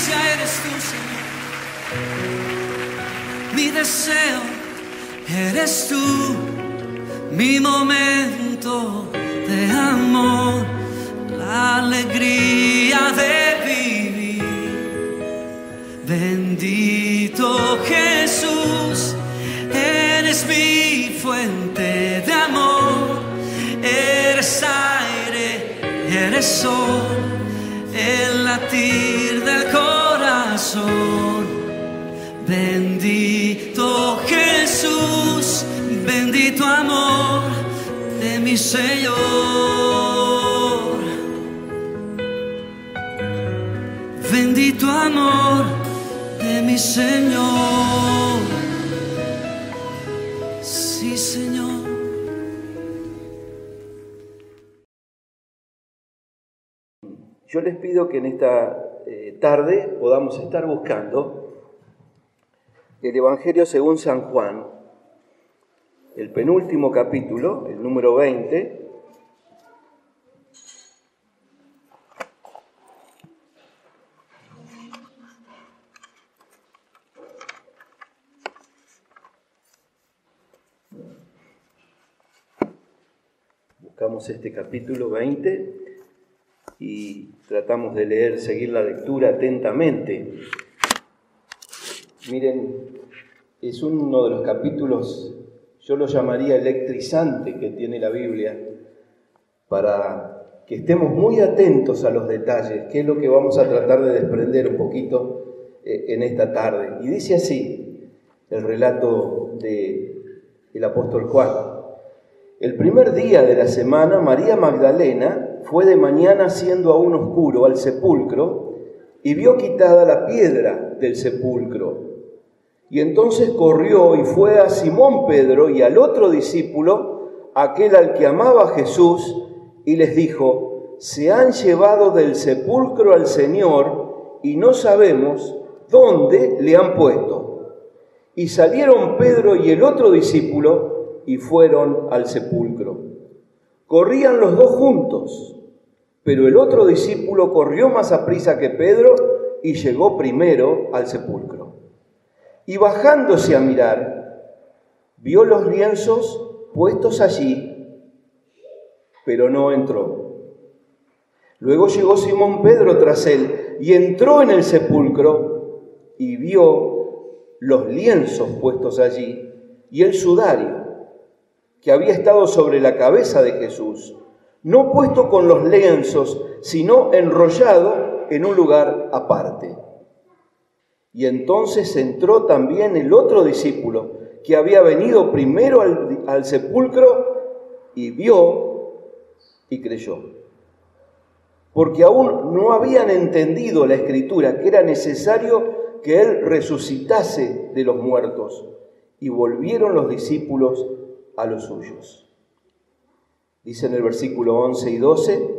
delicia eres tú, Señor. Mi deseo eres tú, mi momento de amor, la alegría de vivir. Bendito Jesús, eres mi fuente de amor, eres aire, eres sol, el latir del corazón. Bendito Jesús, bendito amor de mi Señor. Bendito amor de mi Señor. Sí, Señor. Yo les pido que en esta tarde podamos estar buscando el Evangelio según San Juan, el penúltimo capítulo, el número 20. Buscamos este capítulo 20 y tratamos de leer, seguir la lectura atentamente. Miren, es uno de los capítulos, yo lo llamaría electrizante, que tiene la Biblia, para que estemos muy atentos a los detalles, que es lo que vamos a tratar de desprender un poquito en esta tarde. Y dice así el relato del apóstol Juan. El primer día de la semana, María Magdalena fue de mañana, siendo aún oscuro, al sepulcro y vio quitada la piedra del sepulcro. Y entonces corrió y fue a Simón Pedro y al otro discípulo, aquel al que amaba a Jesús, y les dijo: se han llevado del sepulcro al Señor y no sabemos dónde le han puesto. Y salieron Pedro y el otro discípulo y fueron al sepulcro. Corrían los dos juntos, pero el otro discípulo corrió más aprisa que Pedro y llegó primero al sepulcro. Y bajándose a mirar, vio los lienzos puestos allí, pero no entró. Luego llegó Simón Pedro tras él y entró en el sepulcro y vio los lienzos puestos allí y el sudario que había estado sobre la cabeza de Jesús, no puesto con los lienzos, sino enrollado en un lugar aparte. Y entonces entró también el otro discípulo, que había venido primero al sepulcro, y vio y creyó. Porque aún no habían entendido la Escritura, que era necesario que Él resucitase de los muertos. Y volvieron los discípulos a los suyos. Dice en el versículo 11 y 12,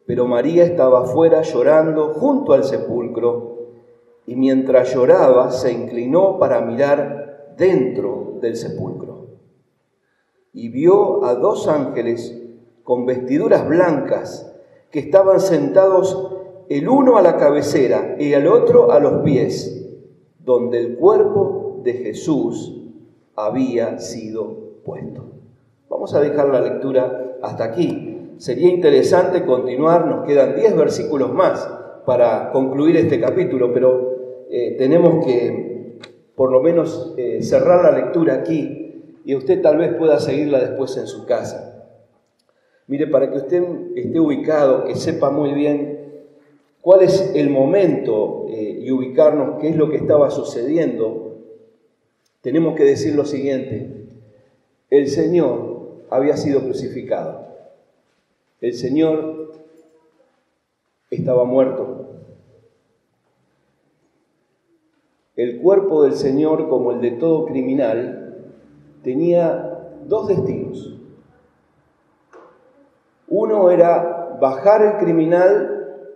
pero María estaba afuera llorando junto al sepulcro, y mientras lloraba se inclinó para mirar dentro del sepulcro. Y vio a dos ángeles con vestiduras blancas que estaban sentados el uno a la cabecera y el otro a los pies, donde el cuerpo de Jesús había sido puesto. Vamos a dejar la lectura hasta aquí. Sería interesante continuar, nos quedan 10 versículos más para concluir este capítulo, pero tenemos que por lo menos cerrar la lectura aquí y usted tal vez pueda seguirla después en su casa. Mire, para que usted esté ubicado, que sepa muy bien cuál es el momento y ubicarnos qué es lo que estaba sucediendo, tenemos que decir lo siguiente: el Señor había sido crucificado. El Señor estaba muerto. El cuerpo del Señor, como el de todo criminal, tenía dos destinos. Uno era bajar el criminal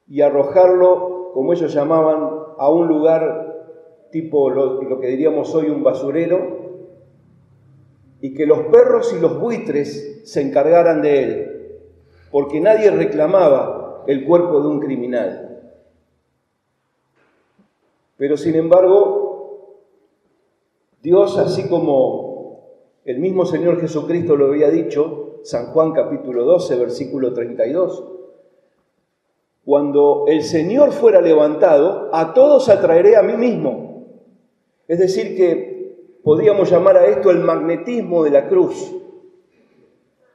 y arrojarlo, como ellos llamaban, a un lugar tipo lo que diríamos hoy un basurero, y que los perros y los buitres se encargaran de él, porque nadie reclamaba el cuerpo de un criminal. Pero sin embargo, Dios, así como el mismo Señor Jesucristo lo había dicho, San Juan capítulo 12, versículo 32, cuando el Señor fuera levantado, a todos atraeré a mí mismo. Es decir, que podríamos llamar a esto el magnetismo de la cruz.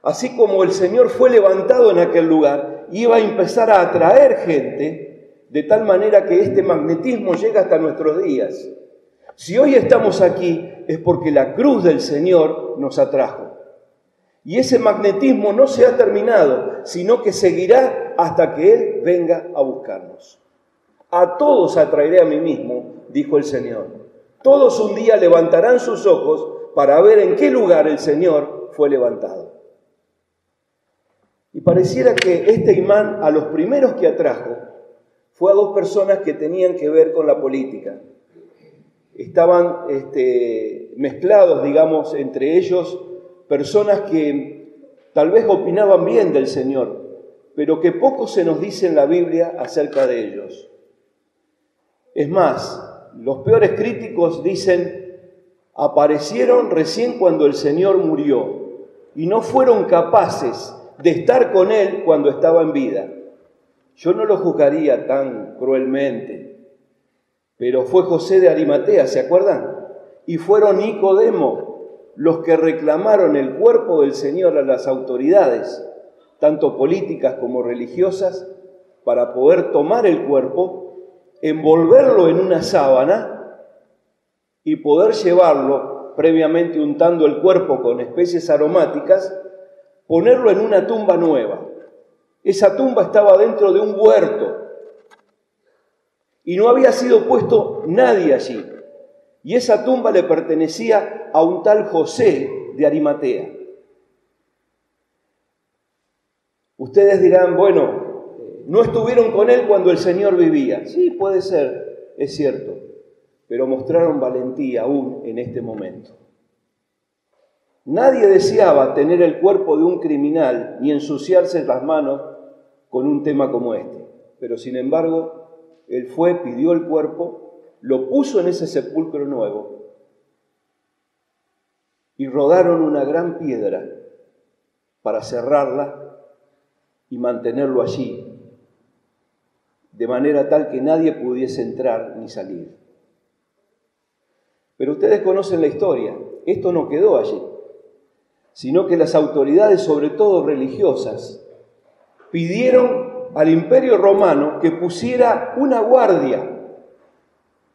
Así como el Señor fue levantado en aquel lugar, iba a empezar a atraer gente, de tal manera que este magnetismo llega hasta nuestros días. Si hoy estamos aquí, es porque la cruz del Señor nos atrajo. Y ese magnetismo no se ha terminado, sino que seguirá hasta que Él venga a buscarnos. A todos atraeré a mí mismo, dijo el Señor. Todos un día levantarán sus ojos para ver en qué lugar el Señor fue levantado. Y pareciera que este imán a los primeros que atrajo fue a dos personas que tenían que ver con la política. Estaban mezclados, digamos, entre ellos personas que tal vez opinaban bien del Señor, pero que poco se nos dice en la Biblia acerca de ellos. Es más, los peores críticos dicen, aparecieron recién cuando el Señor murió y no fueron capaces de estar con Él cuando estaba en vida. Yo no lo juzgaría tan cruelmente, pero fue José de Arimatea, ¿se acuerdan? Y fueron Nicodemo los que reclamaron el cuerpo del Señor a las autoridades, tanto políticas como religiosas, para poder tomar el cuerpo, envolverlo en una sábana y poder llevarlo, previamente untando el cuerpo con especies aromáticas, ponerlo en una tumba nueva. Esa tumba estaba dentro de un huerto y no había sido puesto nadie allí. Y esa tumba le pertenecía a un tal José de Arimatea. Ustedes dirán, bueno, no estuvieron con él cuando el Señor vivía. Sí, puede ser, es cierto, pero mostraron valentía aún en este momento. Nadie deseaba tener el cuerpo de un criminal ni ensuciarse las manos con un tema como este. Pero sin embargo, él fue, pidió el cuerpo, lo puso en ese sepulcro nuevo y rodaron una gran piedra para cerrarla y mantenerlo allí, de manera tal que nadie pudiese entrar ni salir. Pero ustedes conocen la historia, esto no quedó allí, sino que las autoridades, sobre todo religiosas, pidieron al Imperio Romano que pusiera una guardia.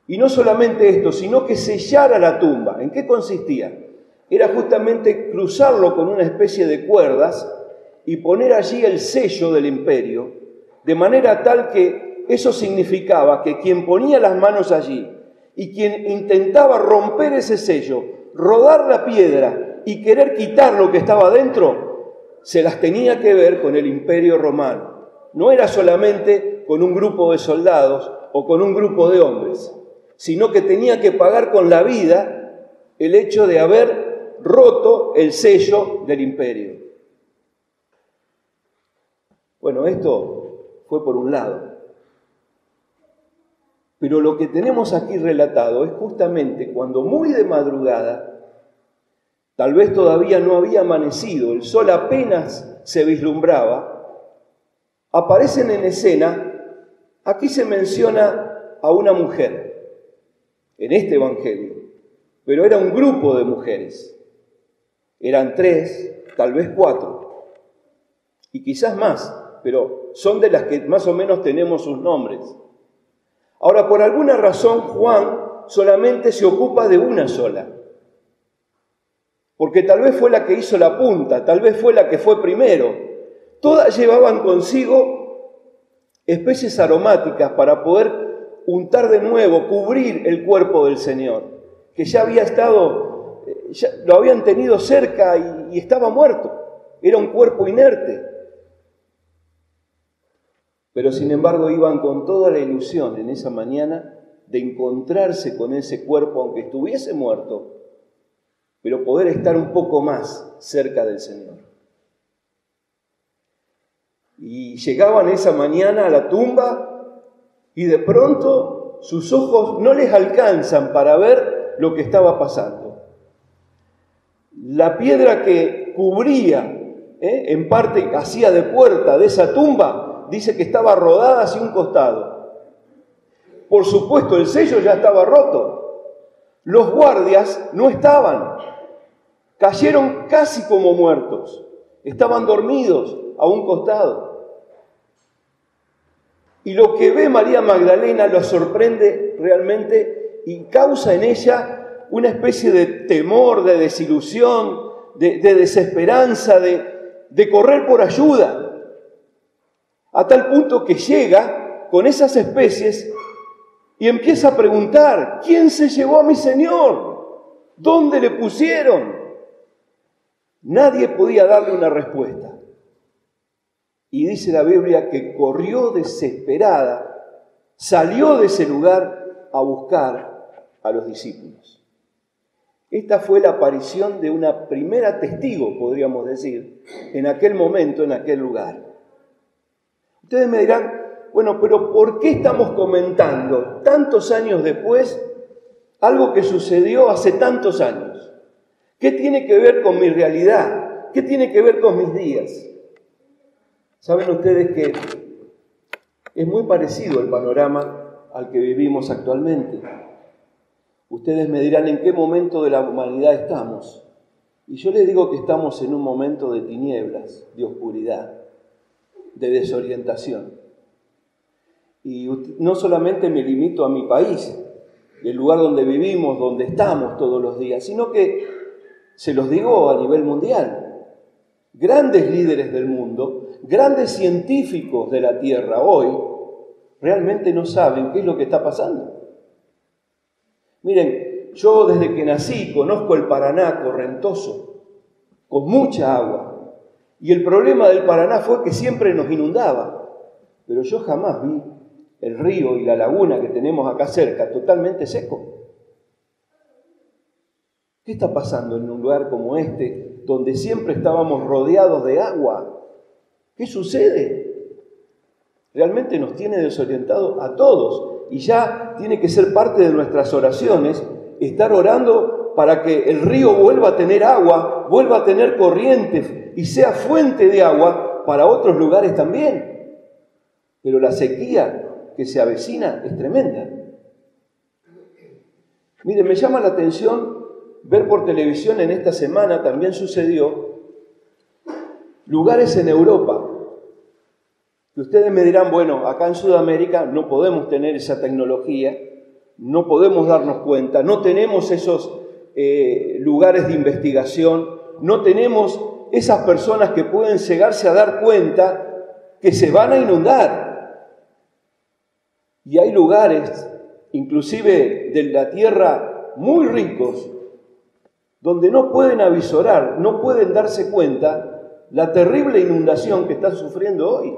Y no solamente esto, sino que sellara la tumba. ¿En qué consistía? Era justamente cruzarlo con una especie de cuerdas y poner allí el sello del imperio, de manera tal que eso significaba que quien ponía las manos allí y quien intentaba romper ese sello, rodar la piedra y querer quitar lo que estaba dentro, se las tenía que ver con el Imperio Romano. No era solamente con un grupo de soldados o con un grupo de hombres, sino que tenía que pagar con la vida el hecho de haber roto el sello del imperio. Bueno, esto fue por un lado. Pero lo que tenemos aquí relatado es justamente cuando muy de madrugada, tal vez todavía no había amanecido, el sol apenas se vislumbraba, aparecen en escena, aquí se menciona a una mujer, en este evangelio, pero era un grupo de mujeres. Eran 3, tal vez 4, y quizás más, pero son de las que más o menos tenemos sus nombres. Ahora, por alguna razón, Juan solamente se ocupa de una sola, porque tal vez fue la que hizo la punta, tal vez fue la que fue primero. Todas llevaban consigo especies aromáticas para poder untar de nuevo, cubrir el cuerpo del Señor, que ya había estado, ya lo habían tenido cerca y estaba muerto, era un cuerpo inerte. Pero sin embargo iban con toda la ilusión en esa mañana de encontrarse con ese cuerpo, aunque estuviese muerto, pero poder estar un poco más cerca del Señor. Y llegaban esa mañana a la tumba y de pronto sus ojos no les alcanzan para ver lo que estaba pasando. La piedra que cubría, en parte hacía de puerta de esa tumba, dice que estaba rodada hacia un costado. Por supuesto, el sello ya estaba roto. Los guardias no estaban. Cayeron casi como muertos. Estaban dormidos a un costado. Y lo que ve María Magdalena lo sorprende realmente y causa en ella una especie de temor, de desilusión, de desesperanza, de correr por ayuda. A tal punto que llega con esas especies y empieza a preguntar: ¿quién se llevó a mi Señor? ¿Dónde le pusieron? Nadie podía darle una respuesta. Y dice la Biblia que corrió desesperada, salió de ese lugar a buscar a los discípulos. Esta fue la aparición de una primera testigo, podríamos decir, en aquel momento, en aquel lugar. Ustedes me dirán: bueno, pero ¿por qué estamos comentando tantos años después algo que sucedió hace tantos años? ¿Qué tiene que ver con mi realidad? ¿Qué tiene que ver con mis días? Saben ustedes que es muy parecido el panorama al que vivimos actualmente. Ustedes me dirán: ¿en qué momento de la humanidad estamos? Y yo les digo que estamos en un momento de tinieblas, de oscuridad, de desorientación. Y no solamente me limito a mi país, el lugar donde vivimos, donde estamos todos los días, sino que se los digo a nivel mundial. Grandes líderes del mundo, grandes científicos de la Tierra hoy, realmente no saben qué es lo que está pasando. Miren, yo desde que nací conozco el Paraná correntoso, con mucha agua. Y el problema del Paraná fue que siempre nos inundaba. Pero yo jamás vi el río y la laguna que tenemos acá cerca totalmente seco. ¿Qué está pasando en un lugar como este, donde siempre estábamos rodeados de agua? ¿Qué sucede? Realmente nos tiene desorientados a todos y ya tiene que ser parte de nuestras oraciones estar orando para que el río vuelva a tener agua, vuelva a tener corrientes y sea fuente de agua para otros lugares también. Pero la sequía que se avecina es tremenda. Miren, me llama la atención ver por televisión, en esta semana también sucedió, lugares en Europa, que ustedes me dirán: bueno, acá en Sudamérica no podemos tener esa tecnología, no podemos darnos cuenta, no tenemos esos lugares de investigación, no tenemos esas personas que pueden llegarse a dar cuenta que se van a inundar. Y hay lugares, inclusive de la tierra, muy ricos, donde no pueden avisorar, no pueden darse cuenta la terrible inundación que están sufriendo hoy.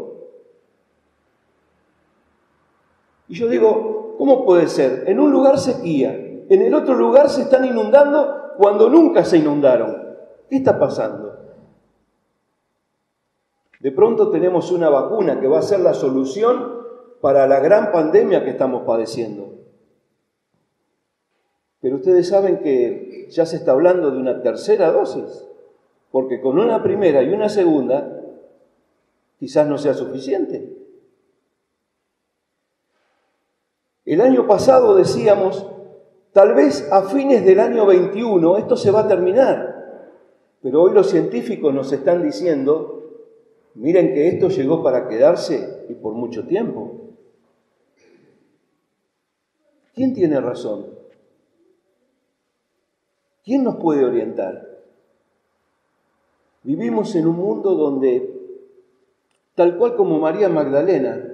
Y yo digo: ¿cómo puede ser? En un lugar sequía, en el otro lugar se están inundando cuando nunca se inundaron. ¿Qué está pasando? De pronto tenemos una vacuna que va a ser la solución para la gran pandemia que estamos padeciendo. Pero ustedes saben que ya se está hablando de una tercera dosis, porque con una primera y una segunda quizás no sea suficiente. El año pasado decíamos: tal vez a fines del año 21 esto se va a terminar. Pero hoy los científicos nos están diciendo: miren que esto llegó para quedarse y por mucho tiempo. ¿Quién tiene razón? ¿Quién nos puede orientar? Vivimos en un mundo donde, tal cual como María Magdalena,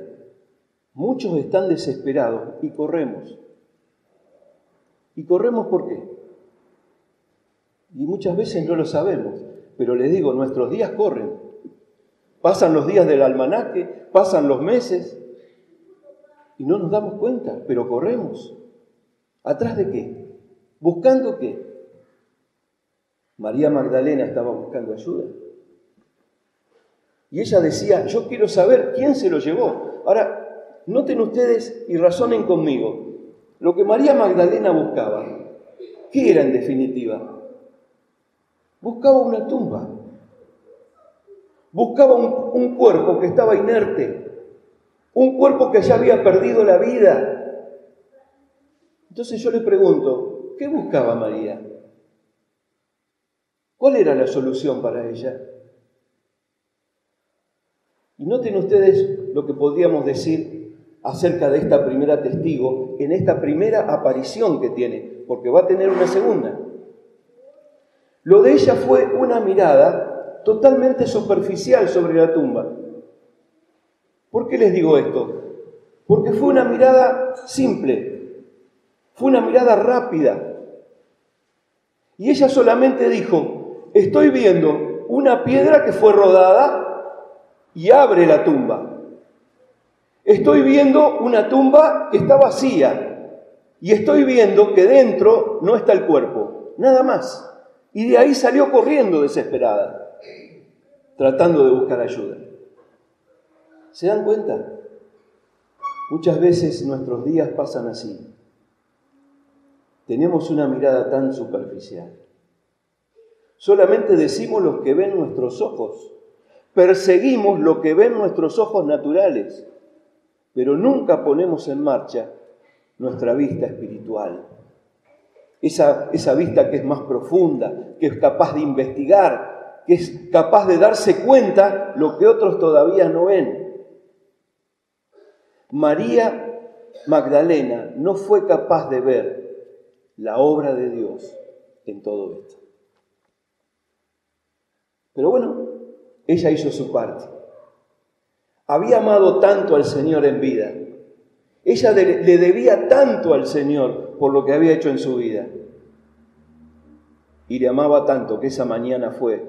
muchos están desesperados y corremos. ¿Y corremos por qué? Y muchas veces no lo sabemos, pero les digo, nuestros días corren. Pasan los días del almanaque, pasan los meses y no nos damos cuenta, pero corremos. ¿Atrás de qué? ¿Buscando qué? María Magdalena estaba buscando ayuda. Y ella decía: yo quiero saber quién se lo llevó. Ahora, noten ustedes y razonen conmigo. Lo que María Magdalena buscaba, ¿qué era en definitiva? Buscaba una tumba. Buscaba un cuerpo que estaba inerte, un cuerpo que ya había perdido la vida. Entonces yo le pregunto, ¿qué buscaba María? ¿Cuál era la solución para ella? Y noten ustedes lo que podríamos decir acerca de esta primera testigo, en esta primera aparición que tiene, porque va a tener una segunda. Lo de ella fue una mirada totalmente superficial sobre la tumba. ¿Por qué les digo esto? Porque fue una mirada simple, fue una mirada rápida. Y ella solamente dijo, estoy viendo una piedra que fue rodada y abre la tumba. Estoy viendo una tumba que está vacía y estoy viendo que dentro no está el cuerpo, nada más. Y de ahí salió corriendo desesperada, tratando de buscar ayuda. ¿Se dan cuenta? Muchas veces nuestros días pasan así. Tenemos una mirada tan superficial. Solamente decimos lo que ven nuestros ojos. Perseguimos lo que ven nuestros ojos naturales. Pero nunca ponemos en marcha nuestra vista espiritual. Esa vista que es más profunda, que es capaz de investigar, que es capaz de darse cuenta lo que otros todavía no ven. María Magdalena no fue capaz de ver la obra de Dios en todo esto. Pero bueno, ella hizo su parte. Había amado tanto al Señor en vida. Ella le debía tanto al Señor por lo que había hecho en su vida. Y le amaba tanto que esa mañana fue,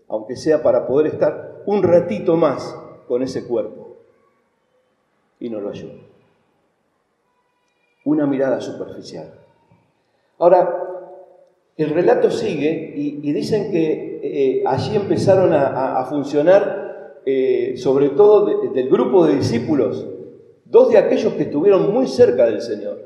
aunque sea para poder estar un ratito más con ese cuerpo. Y no lo halló. Una mirada superficial. Ahora, el relato sigue y dicen que allí empezaron a funcionar, sobre todo del grupo de discípulos, dos de aquellos que estuvieron muy cerca del Señor.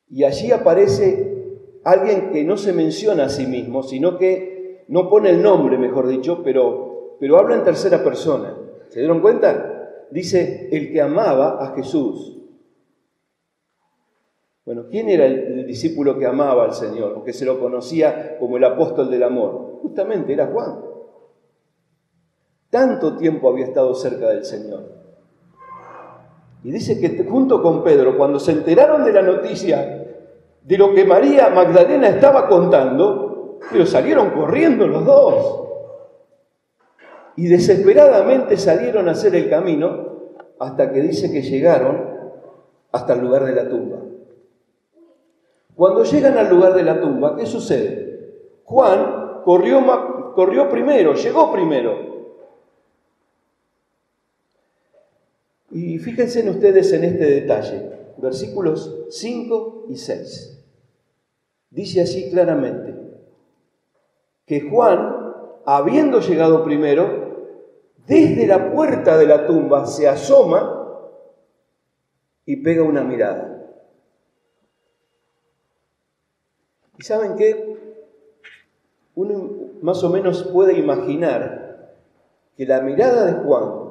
Y allí aparece alguien que no se menciona a sí mismo, sino que no pone el nombre, mejor dicho, pero habla en tercera persona. ¿Se dieron cuenta? Dice, el que amaba a Jesús. Bueno, ¿quién era el discípulo que amaba al Señor, o que se lo conocía como el apóstol del amor? Justamente era Juan. Tanto tiempo había estado cerca del Señor. Y dice que junto con Pedro, cuando se enteraron de la noticia de lo que María Magdalena estaba contando, pero salieron corriendo los dos. Y desesperadamente salieron a hacer el camino hasta que dice que llegaron hasta el lugar de la tumba. Cuando llegan al lugar de la tumba, ¿qué sucede? Juan corrió primero, llegó primero. Y fíjense ustedes en este detalle, versículos 5 y 6. Dice así claramente, que Juan, habiendo llegado primero, desde la puerta de la tumba se asoma y pega una mirada. ¿Y saben qué? Uno más o menos puede imaginar que la mirada de Juan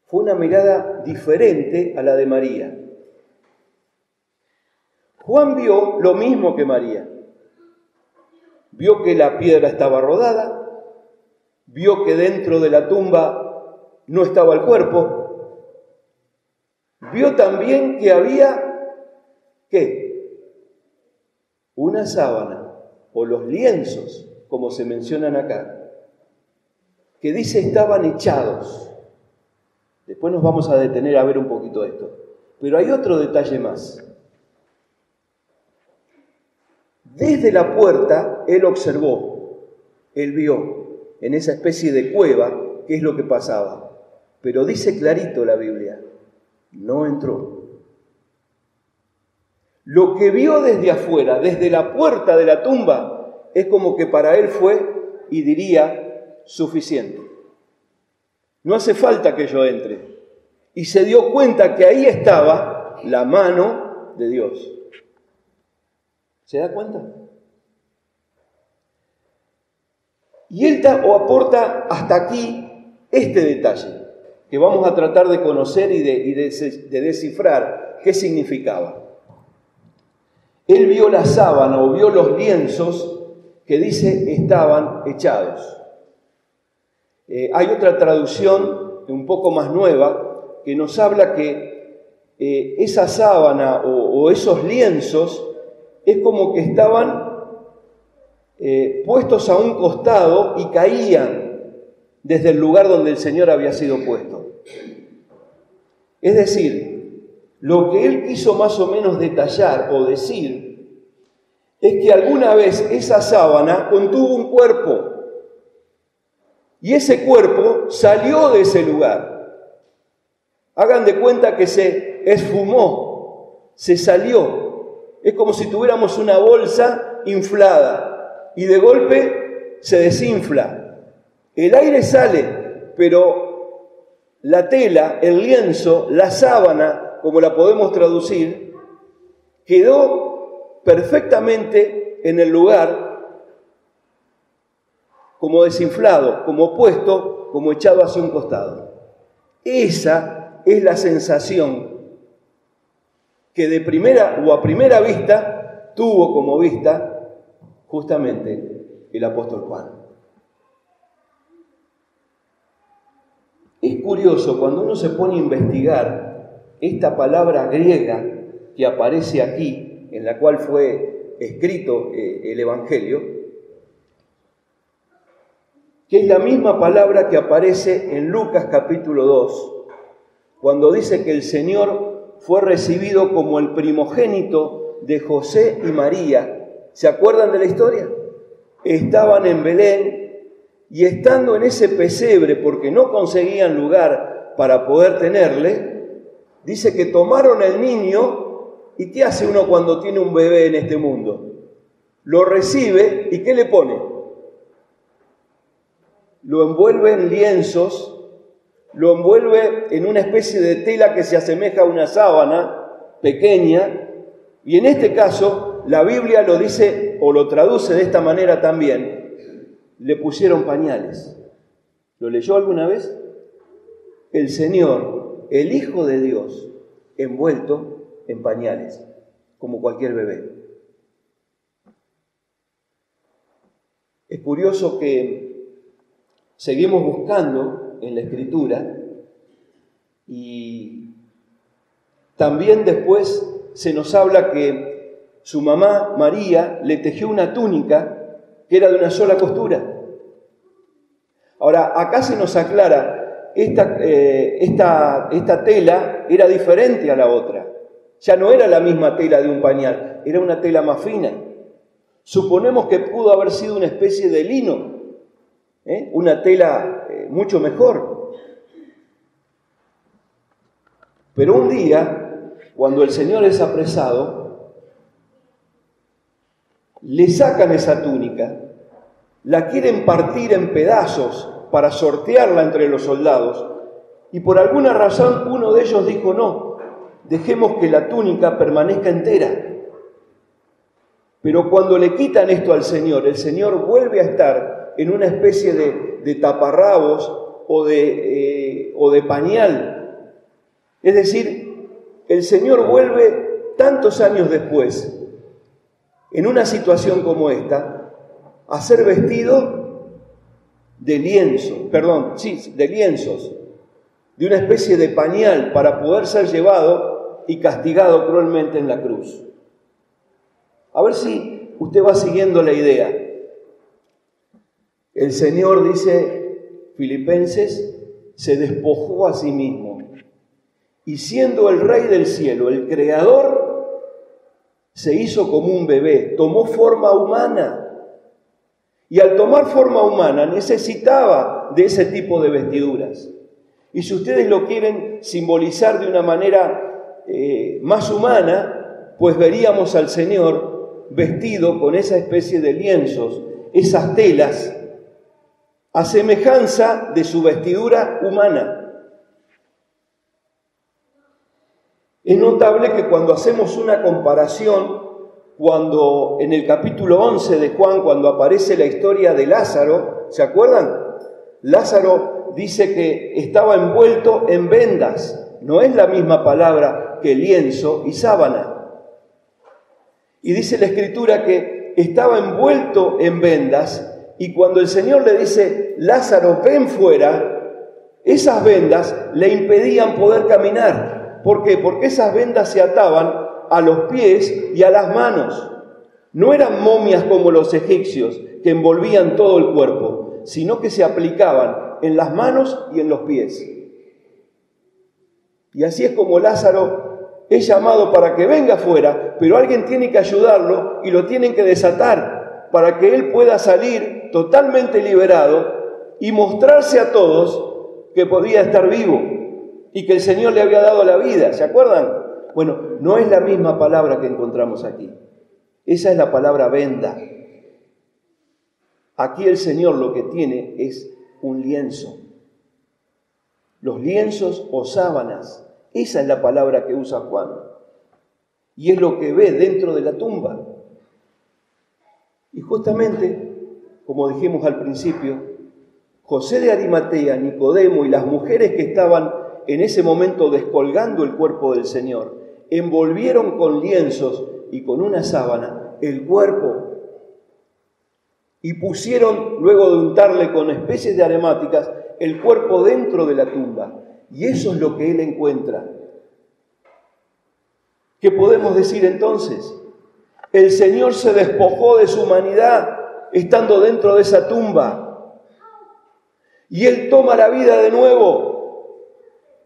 fue una mirada diferente a la de María. Juan vio lo mismo que María. Vio que la piedra estaba rodada, vio que dentro de la tumba no estaba el cuerpo, vio también que había, ¿qué? Una sábana, o los lienzos, como se mencionan acá, que dice estaban echados. Después nos vamos a detener a ver un poquito esto. Pero hay otro detalle más. Desde la puerta, él observó, él vio en esa especie de cueva qué es lo que pasaba. Pero dice clarito la Biblia, no entró. Lo que vio desde afuera, desde la puerta de la tumba, es como que para él fue, y diría, suficiente. No hace falta que yo entre. Y se dio cuenta que ahí estaba la mano de Dios. ¿Se da cuenta? Y él aporta hasta aquí este detalle, que vamos a tratar de conocer y de descifrar qué significaba. Él vio la sábana o vio los lienzos que dice estaban echados. Hay otra traducción un poco más nueva que nos habla que esa sábana o esos lienzos es como que estaban puestos a un costado y caían desde el lugar donde el Señor había sido puesto. Es decir, lo que él quiso más o menos detallar o decir es que alguna vez esa sábana contuvo un cuerpo y ese cuerpo salió de ese lugar. Hagan de cuenta que se esfumó, se salió. Es como si tuviéramos una bolsa inflada y de golpe se desinfla. El aire sale, pero la tela, el lienzo, la sábana, como la podemos traducir, quedó perfectamente en el lugar, como desinflado, como puesto, como echado hacia un costado. Esa es la sensación que de primera o a primera vista tuvo como vista justamente el apóstol Juan. Es curioso cuando uno se pone a investigar esta palabra griega que aparece aquí, en la cual fue escrito el Evangelio, que es la misma palabra que aparece en Lucas capítulo 2, cuando dice que el Señor fue recibido como el primogénito de José y María. ¿Se acuerdan de la historia? Estaban en Belén y estando en ese pesebre, porque no conseguían lugar para poder tenerle, dice que tomaron el niño. ¿Y qué hace uno cuando tiene un bebé en este mundo? Lo recibe y ¿qué le pone? Lo envuelve en lienzos, lo envuelve en una especie de tela que se asemeja a una sábana pequeña, y en este caso la Biblia lo dice o lo traduce de esta manera también. Le pusieron pañales. ¿Lo leyó alguna vez? El Señor, el Hijo de Dios, envuelto en pañales, como cualquier bebé. Es curioso que seguimos buscando en la Escritura y también después se nos habla que su mamá, María, le tejió una túnica que era de una sola costura. Ahora, acá se nos aclara, esta tela era diferente a la otra. Ya no era la misma tela de un pañal, era una tela más fina. Suponemos que pudo haber sido una especie de lino, una tela mucho mejor. Pero un día, cuando el Señor es apresado, le sacan esa túnica, la quieren partir en pedazos para sortearla entre los soldados, y por alguna razón uno de ellos dijo: no, dejemos que la túnica permanezca entera. Pero cuando le quitan esto al Señor, el Señor vuelve a estar en una especie de taparrabos o de pañal. Es decir, el Señor vuelve tantos años después, en una situación como esta, a ser vestido de lienzos, de una especie de pañal para poder ser llevado y castigado cruelmente en la cruz. A ver si usted va siguiendo la idea. El Señor, dice Filipenses, se despojó a sí mismo y siendo el Rey del cielo, el Creador, se hizo como un bebé, tomó forma humana. Y al tomar forma humana necesitaba de ese tipo de vestiduras. Y si ustedes lo quieren simbolizar de una manera más humana, pues veríamos al Señor vestido con esa especie de lienzos, esas telas, a semejanza de su vestidura humana. Es notable que cuando hacemos una comparación, cuando en el capítulo 11 de Juan, cuando aparece la historia de Lázaro, ¿se acuerdan? Lázaro dice que estaba envuelto en vendas. No es la misma palabra que lienzo y sábana. Y dice la Escritura que estaba envuelto en vendas, y cuando el Señor le dice, Lázaro, ven fuera, esas vendas le impedían poder caminar. ¿Por qué? Porque esas vendas se ataban a los pies y a las manos. No eran momias como los egipcios, que envolvían todo el cuerpo, sino que se aplicaban en las manos y en los pies. Y así es como Lázaro es llamado para que venga afuera, pero alguien tiene que ayudarlo y lo tienen que desatar para que él pueda salir totalmente liberado y mostrarse a todos que podía estar vivo y que el Señor le había dado la vida. ¿Se acuerdan? Bueno, no es la misma palabra que encontramos aquí. Esa es la palabra venda. Aquí el Señor lo que tiene es un lienzo. Los lienzos o sábanas. Esa es la palabra que usa Juan. Y es lo que ve dentro de la tumba. Y justamente, como dijimos al principio, José de Arimatea, Nicodemo y las mujeres que estaban en ese momento descolgando el cuerpo del Señor, envolvieron con lienzos y con una sábana el cuerpo y pusieron, luego de untarle con especies de aromáticas, el cuerpo dentro de la tumba. Y eso es lo que él encuentra. ¿Qué podemos decir entonces? El Señor se despojó de su humanidad estando dentro de esa tumba. Y Él toma la vida de nuevo.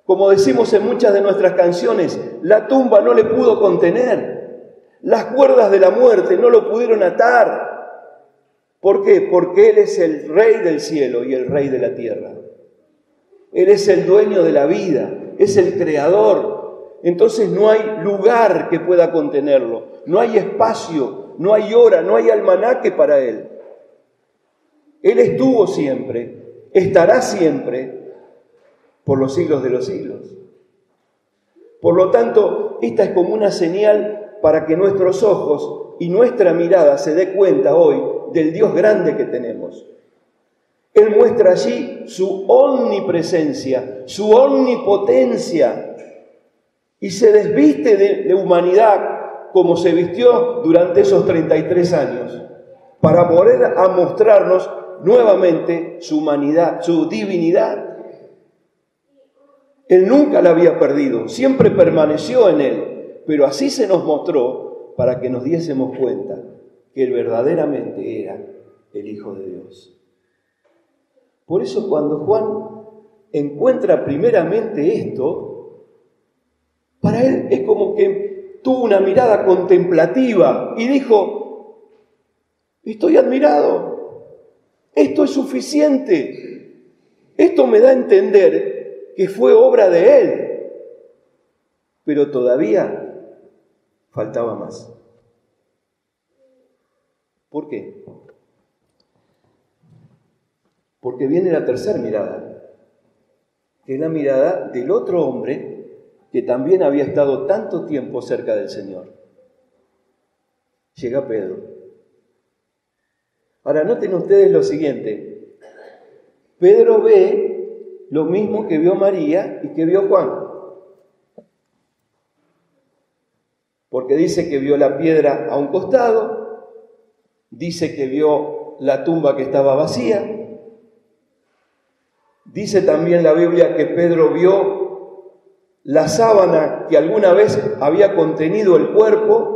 Como decimos en muchas de nuestras canciones, la tumba no le pudo contener. Las cuerdas de la muerte no lo pudieron atar. ¿Por qué? Porque Él es el Rey del cielo y el Rey de la tierra. Él es el dueño de la vida, es el creador. Entonces no hay lugar que pueda contenerlo, no hay espacio, no hay hora, no hay almanaque para Él. Él estuvo siempre, estará siempre, por los siglos de los siglos. Por lo tanto, esta es como una señal para que nuestros ojos y nuestra mirada se dé cuenta hoy del Dios grande que tenemos. Él muestra allí su omnipresencia, su omnipotencia, y se desviste de humanidad como se vistió durante esos 33 años, para volver a mostrarnos nuevamente su humanidad, su divinidad. Él nunca la había perdido, siempre permaneció en Él, pero así se nos mostró para que nos diésemos cuenta que Él verdaderamente era el Hijo de Dios. Por eso cuando Juan encuentra primeramente esto, para él es como que tuvo una mirada contemplativa y dijo, estoy admirado, esto es suficiente, esto me da a entender que fue obra de Él, pero todavía faltaba más. ¿Por qué? Porque viene la tercera mirada, que es la mirada del otro hombre que también había estado tanto tiempo cerca del Señor. Llega Pedro. Ahora, noten ustedes lo siguiente. Pedro ve lo mismo que vio María y que vio Juan. Porque dice que vio la piedra a un costado, dice que vio la tumba que estaba vacía. Dice también la Biblia que Pedro vio la sábana que alguna vez había contenido el cuerpo,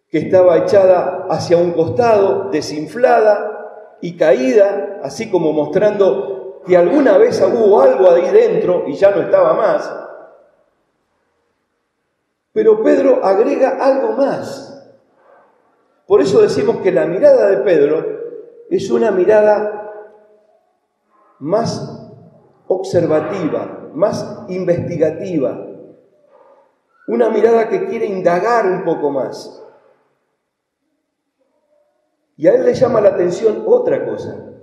que estaba echada hacia un costado, desinflada y caída, así como mostrando que alguna vez hubo algo ahí dentro y ya no estaba más. Pero Pedro agrega algo más. Por eso decimos que la mirada de Pedro es una mirada más observativa, más investigativa, una mirada que quiere indagar un poco más. Y a él le llama la atención otra cosa,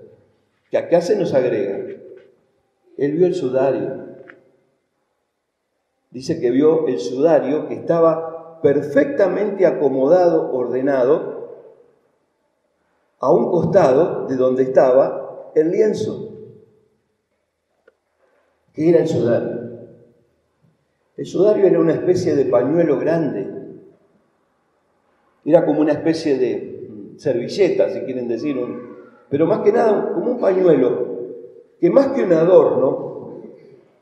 que acá se nos agrega. Él vio el sudario. Dice que vio el sudario que estaba perfectamente acomodado, ordenado, a un costado de donde estaba el lienzo. ¿Qué era el sudario? El sudario era una especie de pañuelo grande. Era como una especie de servilleta, si quieren decir, pero más que nada como un pañuelo, que más que un adorno,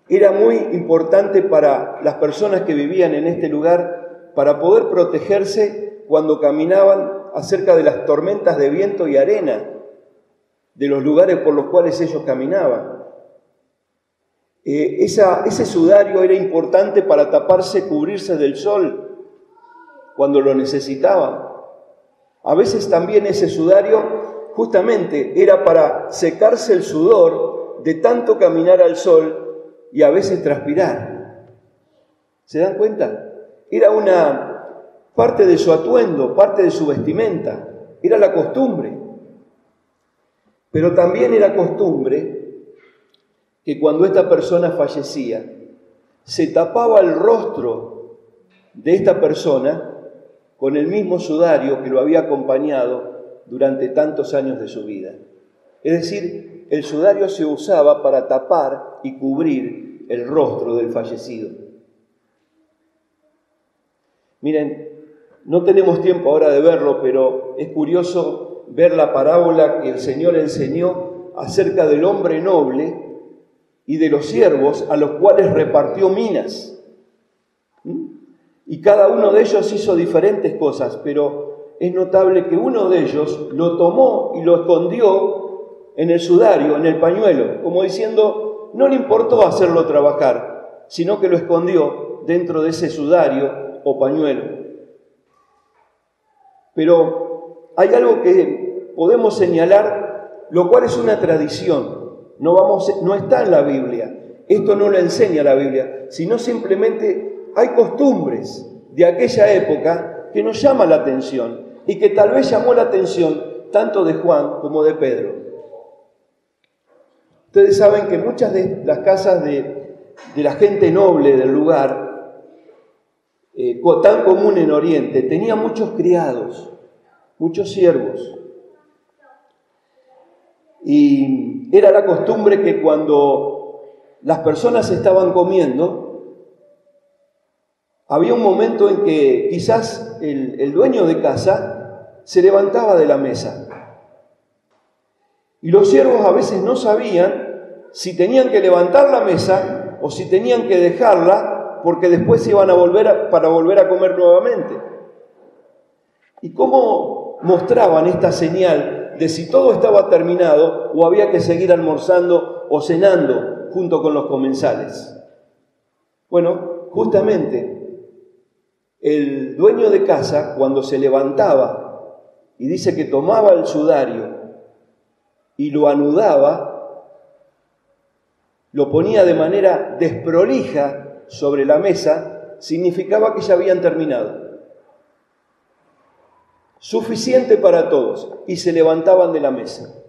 era muy importante para las personas que vivían en este lugar para poder protegerse cuando caminaban acerca de las tormentas de viento y arena de los lugares por los cuales ellos caminaban. Ese sudario era importante para taparse, cubrirse del sol cuando lo necesitaban. A veces también ese sudario justamente era para secarse el sudor de tanto caminar al sol y a veces transpirar. ¿Se dan cuenta? Era una parte de su atuendo, parte de su vestimenta. Era la costumbre. Pero también era costumbre que cuando esta persona fallecía, se tapaba el rostro de esta persona con el mismo sudario que lo había acompañado durante tantos años de su vida. Es decir, el sudario se usaba para tapar y cubrir el rostro del fallecido. Miren, no tenemos tiempo ahora de verlo, pero es curioso ver la parábola que el Señor enseñó acerca del hombre noble y de los siervos a los cuales repartió minas. Y cada uno de ellos hizo diferentes cosas, pero es notable que uno de ellos lo tomó y lo escondió en el sudario, en el pañuelo, como diciendo, no le importó hacerlo trabajar, sino que lo escondió dentro de ese sudario o pañuelo. Pero hay algo que podemos señalar, lo cual es una tradición. No está en la Biblia. Esto no lo enseña la Biblia, sino simplemente hay costumbres de aquella época que nos llaman la atención y que tal vez llamó la atención tanto de Juan como de Pedro. Ustedes saben que muchas de las casas de la gente noble del lugar, tan común en Oriente, tenían muchos criados, muchos siervos. Y era la costumbre que cuando las personas estaban comiendo, había un momento en que quizás el dueño de casa se levantaba de la mesa. Y los siervos a veces no sabían si tenían que levantar la mesa o si tenían que dejarla porque después se iban a para volver a comer nuevamente. ¿Y cómo mostraban esta señal de si todo estaba terminado o había que seguir almorzando o cenando junto con los comensales? Bueno, justamente el dueño de casa, cuando se levantaba y dice que tomaba el sudario y lo anudaba, lo ponía de manera desprolija sobre la mesa, significaba que ya habían terminado. Suficiente para todos, y se levantaban de la mesa.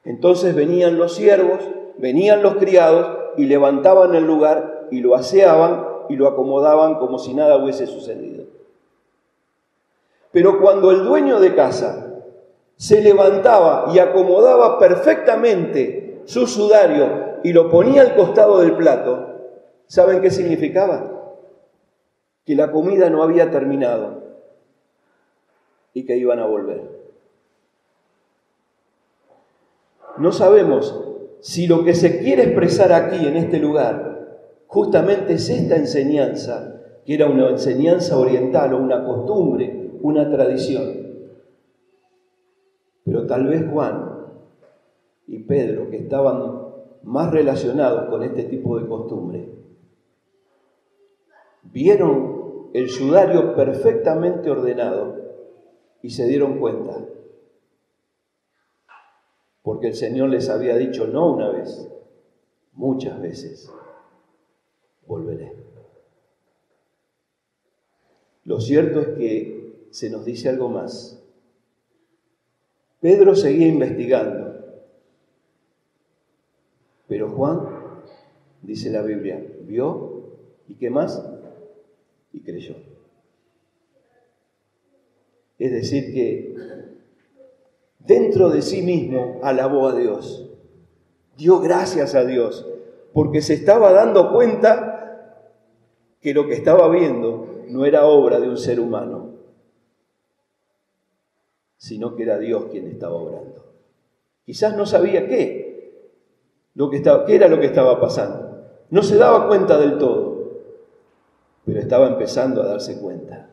Entonces venían los siervos, venían los criados, y levantaban el lugar, y lo aseaban, y lo acomodaban como si nada hubiese sucedido. Pero cuando el dueño de casa se levantaba y acomodaba perfectamente su sudario, y lo ponía al costado del plato, ¿saben qué significaba? Que la comida no había terminado y que iban a volver. No sabemos si lo que se quiere expresar aquí en este lugar justamente es esta enseñanza, que era una enseñanza oriental o una costumbre, una tradición. Pero tal vez Juan y Pedro, que estaban más relacionados con este tipo de costumbre, vieron el sudario perfectamente ordenado y se dieron cuenta, porque el Señor les había dicho no una vez, muchas veces, volveré. Lo cierto es que se nos dice algo más. Pedro seguía investigando, pero Juan, dice la Biblia, vio ¿Y qué más? Y creyó. Es decir, que dentro de sí mismo alabó a Dios. Dio gracias a Dios, porque se estaba dando cuenta que lo que estaba viendo no era obra de un ser humano, sino que era Dios quien estaba obrando. Quizás no sabía qué era lo que estaba pasando. No se daba cuenta del todo, pero estaba empezando a darse cuenta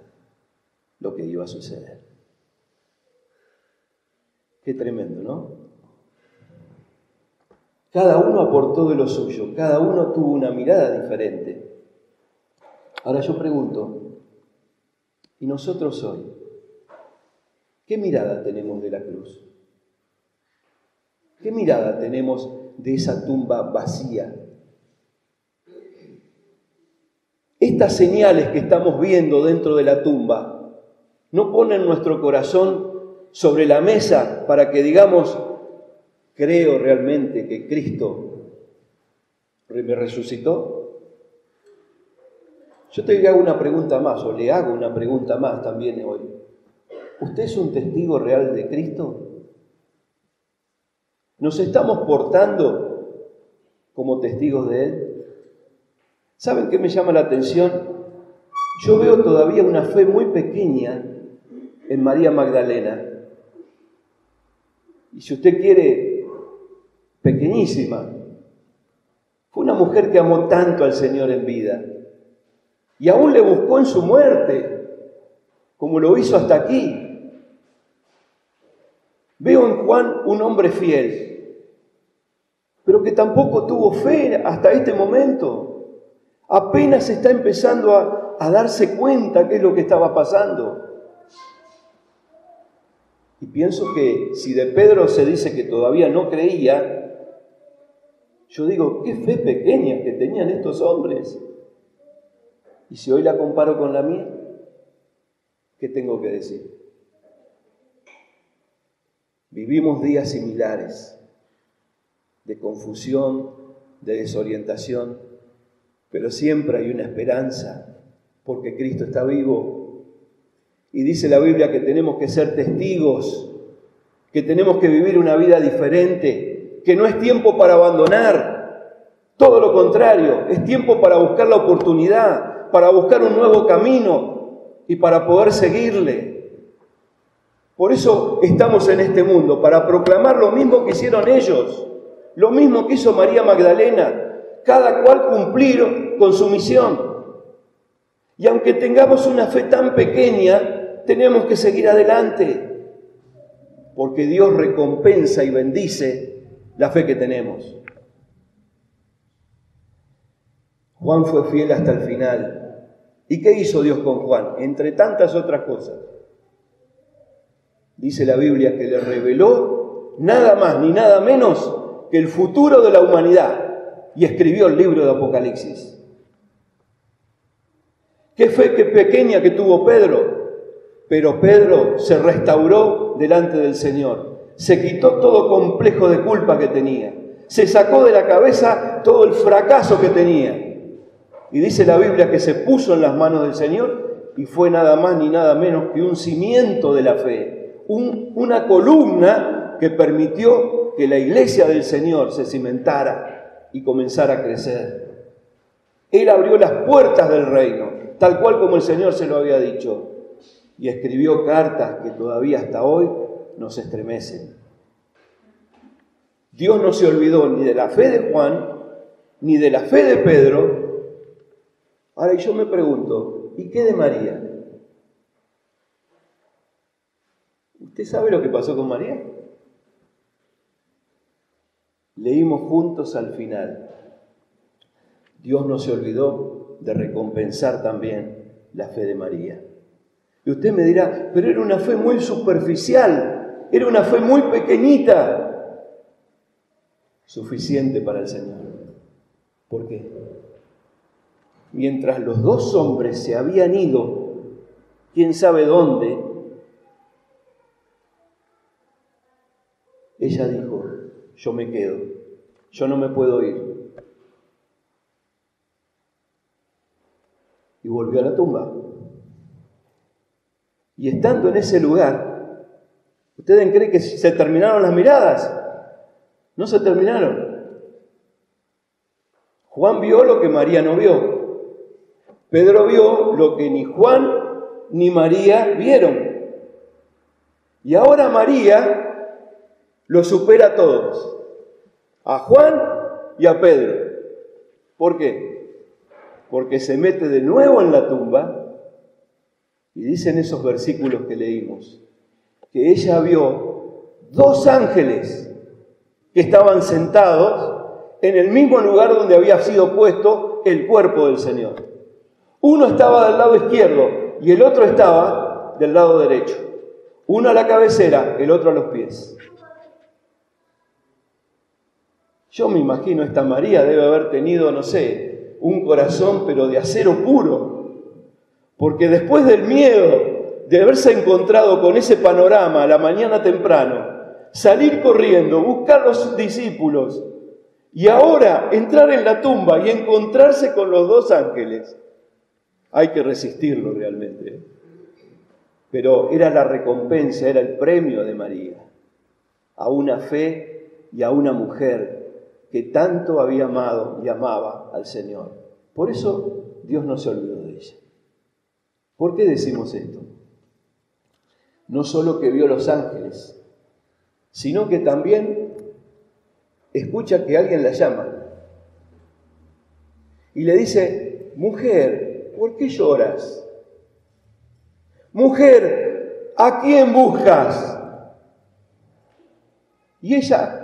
lo que iba a suceder. Qué tremendo, ¿no? Cada uno aportó de lo suyo, cada uno tuvo una mirada diferente. Ahora yo pregunto, ¿y nosotros hoy? ¿Qué mirada tenemos de la cruz? ¿Qué mirada tenemos de esa tumba vacía? Estas señales que estamos viendo dentro de la tumba no ponen nuestro corazón sobre la mesa para que digamos, creo realmente que Cristo me resucitó. Yo te hago una pregunta más, o le hago una pregunta más también hoy. ¿Usted es un testigo real de Cristo? ¿Nos estamos portando como testigos de Él? ¿Saben qué me llama la atención? Yo veo todavía una fe muy pequeña en María Magdalena. Y si usted quiere, pequeñísima. Fue una mujer que amó tanto al Señor en vida. Y aún le buscó en su muerte, como lo hizo hasta aquí. Veo en Juan un hombre fiel, pero que tampoco tuvo fe hasta este momento. Apenas está empezando a darse cuenta qué es lo que estaba pasando. Y pienso que si de Pedro se dice que todavía no creía, yo digo, qué fe pequeña que tenían estos hombres. Y si hoy la comparo con la mía, ¿qué tengo que decir? Vivimos días similares, de confusión, de desorientación, pero siempre hay una esperanza, porque Cristo está vivo. Y dice la Biblia que tenemos que ser testigos, que tenemos que vivir una vida diferente, que no es tiempo para abandonar, todo lo contrario, es tiempo para buscar la oportunidad, para buscar un nuevo camino y para poder seguirle. Por eso estamos en este mundo, para proclamar lo mismo que hicieron ellos, lo mismo que hizo María Magdalena, cada cual cumplir con su misión. Y aunque tengamos una fe tan pequeña, tenemos que seguir adelante, porque Dios recompensa y bendice la fe que tenemos. Juan fue fiel hasta el final. ¿Y qué hizo Dios con Juan? Entre tantas otras cosas. Dice la Biblia que le reveló nada más ni nada menos que el futuro de la humanidad y escribió el libro de Apocalipsis. Qué fe qué pequeña que tuvo Pedro, pero Pedro se restauró delante del Señor, se quitó todo complejo de culpa que tenía, se sacó de la cabeza todo el fracaso que tenía. Y dice la Biblia que se puso en las manos del Señor y fue nada más ni nada menos que un cimiento de la fe, una columna que permitió que la iglesia del Señor se cimentara y comenzara a crecer. Él abrió las puertas del reino, tal cual como el Señor se lo había dicho, y escribió cartas que todavía hasta hoy nos estremecen. Dios no se olvidó ni de la fe de Juan, ni de la fe de Pedro. Ahora, yo me pregunto, ¿y qué de María? ¿Usted sabe lo que pasó con María? Leímos juntos al final. Dios no se olvidó de recompensar también la fe de María. Y usted me dirá, pero era una fe muy superficial, era una fe muy pequeñita, suficiente para el Señor. ¿Por qué? Mientras los dos hombres se habían ido, quién sabe dónde, ella dijo, yo me quedo, yo no me puedo ir. y volvió a la tumba. Y estando en ese lugar, ¿ustedes creen que se terminaron las miradas? No se terminaron. Juan vio lo que María no vio. Pedro vio lo que ni Juan ni María vieron. Y ahora María lo supera a todos. A Juan y a Pedro. ¿Por qué? Porque se mete de nuevo en la tumba y dicen esos versículos que leímos, que ella vio 2 ángeles que estaban sentados en el mismo lugar donde había sido puesto el cuerpo del Señor. Uno estaba del lado izquierdo y el otro estaba del lado derecho. Uno a la cabecera, el otro a los pies. Yo me imagino, esta María debe haber tenido, no sé, un corazón pero de acero puro. Porque después del miedo de haberse encontrado con ese panorama a la mañana temprano, salir corriendo, buscar los discípulos y ahora entrar en la tumba y encontrarse con los 2 ángeles, hay que resistirlo realmente. Pero era la recompensa, era el premio de María a una fe y a una mujer que tanto había amado y amaba al Señor. Por eso Dios no se olvidó de ella. ¿Por qué decimos esto? No solo que vio los ángeles, sino que también escucha que alguien la llama y le dice: mujer, ¿por qué lloras? Mujer, ¿a quién buscas? Y ella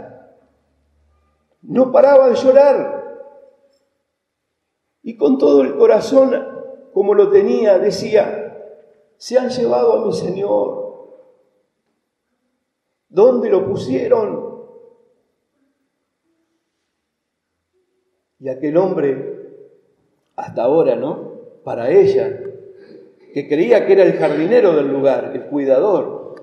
no paraba de llorar y con todo el corazón, como lo tenía, decía: se han llevado a mi Señor. ¿Dónde lo pusieron? Y aquel hombre, hasta ahora, ¿no? Para ella, que creía que era el jardinero del lugar, el cuidador,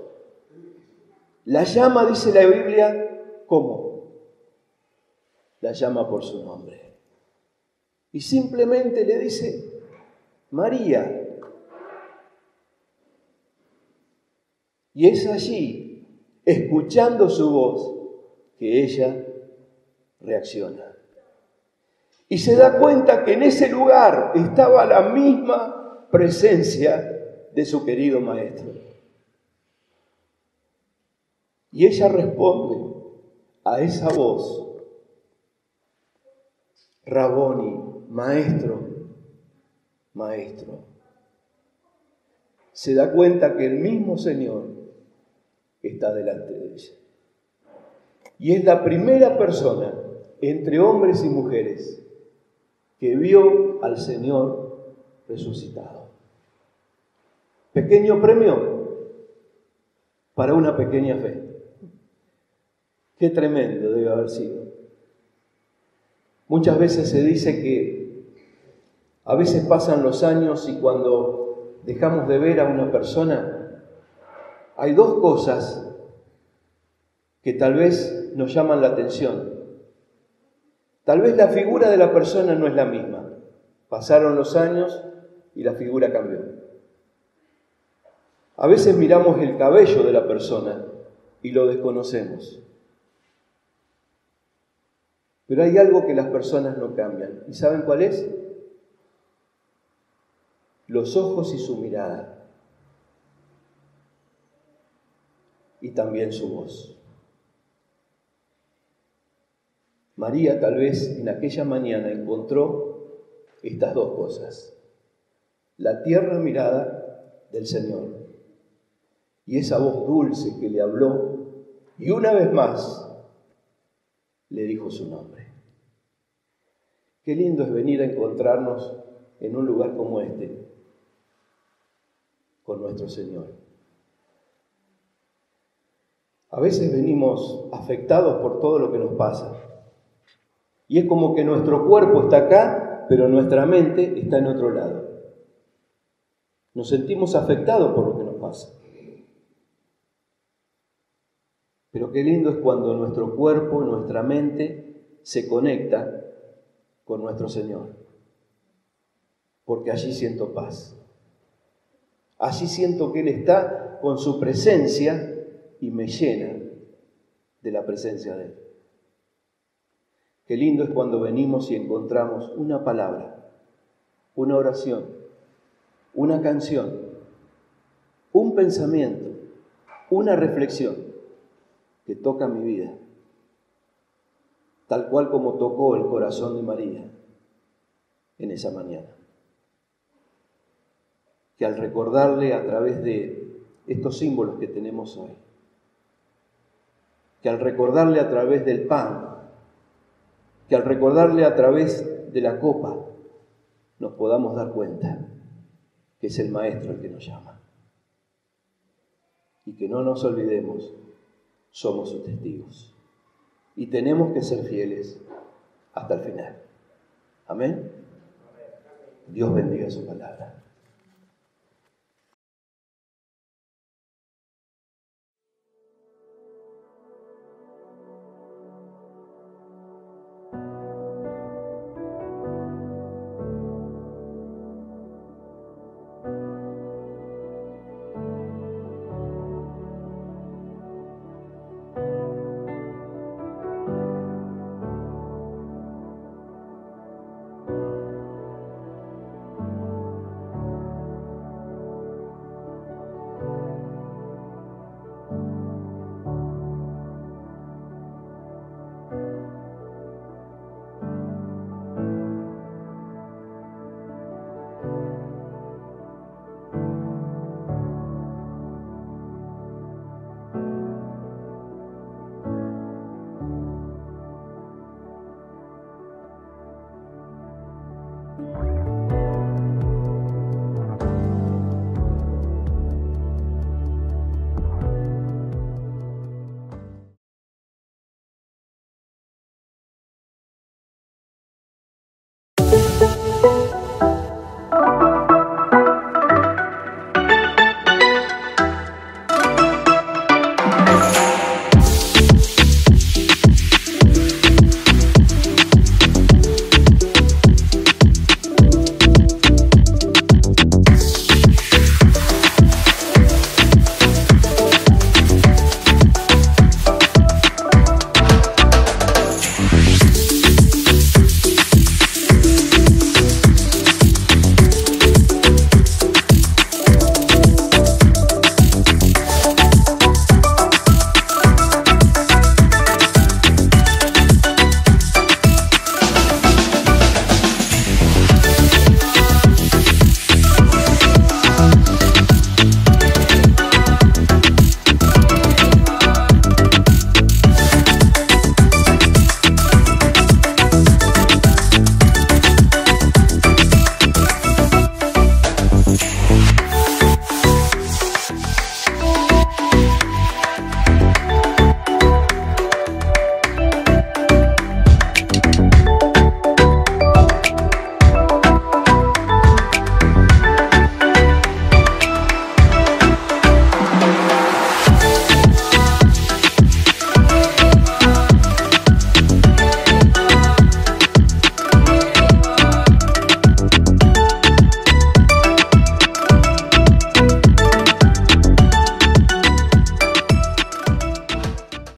la llama, dice la Biblia, ¿cómo? La llama por su nombre. Y simplemente le dice: María. Y es allí, escuchando su voz, que ella reacciona. Y se da cuenta que en ese lugar estaba la misma presencia de su querido maestro. Y ella responde a esa voz: Raboni, maestro, maestro. Se da cuenta que el mismo Señor está delante de ella. Y es la primera persona entre hombres y mujeres que vio al Señor resucitado. Pequeño premio para una pequeña fe. Qué tremendo debe haber sido. Muchas veces se dice que a veces pasan los años y cuando dejamos de ver a una persona, hay 2 cosas que tal vez nos llaman la atención. Tal vez la figura de la persona no es la misma. Pasaron los años y la figura cambió. A veces miramos el cabello de la persona y lo desconocemos. Pero hay algo que las personas no cambian. ¿Y saben cuál es? Los ojos y su mirada. Y también su voz. María tal vez en aquella mañana encontró estas 2 cosas. La tierna mirada del Señor y esa voz dulce que le habló y una vez más le dijo su nombre. Qué lindo es venir a encontrarnos en un lugar como este con nuestro Señor. A veces venimos afectados por todo lo que nos pasa. Y es como que nuestro cuerpo está acá, pero nuestra mente está en otro lado. Nos sentimos afectados por lo que nos pasa. Pero qué lindo es cuando nuestro cuerpo, nuestra mente se conecta con nuestro Señor. porque allí siento paz. Allí siento que Él está con su presencia y me llena de la presencia de Él. Qué lindo es cuando venimos y encontramos una palabra, una oración, una canción, un pensamiento, una reflexión que toca mi vida, tal cual como tocó el corazón de María en esa mañana. Que al recordarle a través de estos símbolos que tenemos hoy, que al recordarle a través del pan, que al recordarle a través de la copa, nos podamos dar cuenta que es el Maestro el que nos llama. Y que no nos olvidemos, somos sus testigos. Y tenemos que ser fieles hasta el final. Amén. Dios bendiga su palabra.